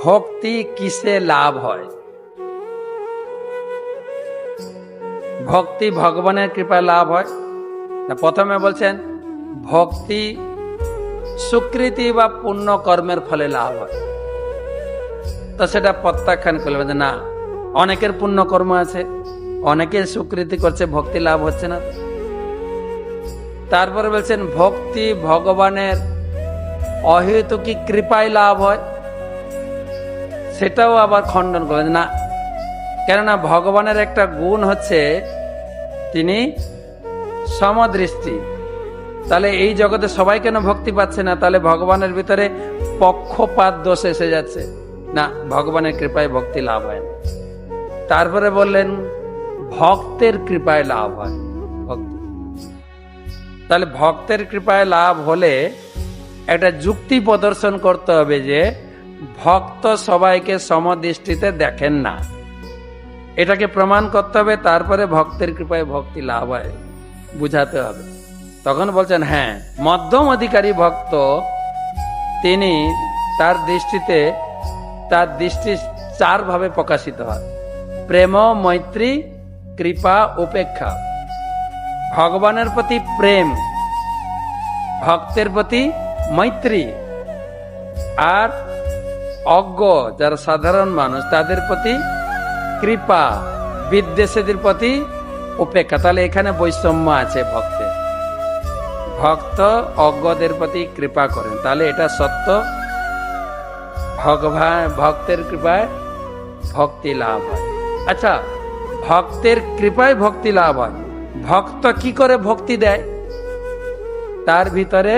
ভক্তি কিসে লাভ হয়? ভক্তি ভগবানের কৃপায় লাভ হয় না? প্রথমে বলছেন ভক্তি সুকৃতি বা পুণ্য কর্মের ফলে লাভ হয়। তো সেটা প্রত্যাখ্যান করলেন যে না, অনেকের পুণ্য কর্ম আছে, অনেকের সুকৃতি করছে, ভক্তি লাভ হচ্ছে না। তারপরে বলছেন ভক্তি ভগবানের অহেতুকি কৃপায় লাভ হয়, সেটাও আবার খণ্ডন করলেন না। কেননা ভগবানের একটা গুণ হচ্ছে তিনি সমদৃষ্টি। তাহলে এই জগতে সবাই কেন ভক্তি পাচ্ছে না? তাহলে ভগবানের ভিতরে পক্ষপাত দোষ এসে যাচ্ছে না, ভগবানের কৃপায় ভক্তি লাভ হয় না। তারপরে বললেন ভক্তের কৃপায় লাভ হয় ভক্তি। তাহলে ভক্তের কৃপায় লাভ হলে একটা যুক্তি প্রদর্শন করতে হবে যে ভক্ত সবাইকে সমদৃষ্টিতে দেখেন না, এটাকে প্রমাণ করতে হবে। তারপরে ভক্তের কৃপায় ভক্তি লাভ হয় বুঝাতে হবে। তখন বলছেন হ্যাঁ, মধ্যম অধিকারী ভক্ত তিনি তার দৃষ্টি চার ভাবে প্রকাশিত হয়: প্রেম, মৈত্রী, কৃপা, উপেক্ষা। ভগবানের প্রতি প্রেম, ভক্তের প্রতি মৈত্রী, আর অজ্ঞ যারা সাধারণ মানুষ তাদের প্রতি কৃপা, বিদ্বেষীদের প্রতি উপেক্ষা। তাহলে এখানে বৈষম্য আছে ভক্তের। ভক্ত অজ্ঞদের প্রতি কৃপা করেন, তাহলে এটা সত্য। ভক্তের কৃপায় ভক্তি লাভ হয়। আচ্ছা, ভক্তের কৃপায় ভক্তি লাভ হয়, ভক্ত কি করে ভক্তি দেয়? তার ভিতরে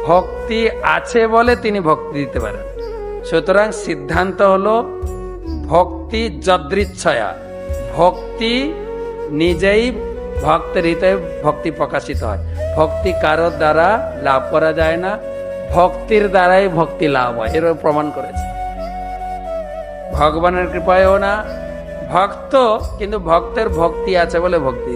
ভক্তি আছে বলে তিনি ভক্তি দিতে পারেন। সুতরাং সিদ্ধান্ত হলো ভক্তি যদৃচ্ছয়া, ভক্তি নিজেই ভক্তের হৃদয়ে ভক্তি প্রকাশিত হয়। ভক্তি কারোর দ্বারা লাভ করা যায় না, ভক্তির দ্বারাই ভক্তি লাভ হয়, এর প্রমাণ করেছে। ভগবানের কৃপায়ও না, ভক্ত কিন্তু ভক্তের ভক্তি আছে বলে ভক্তি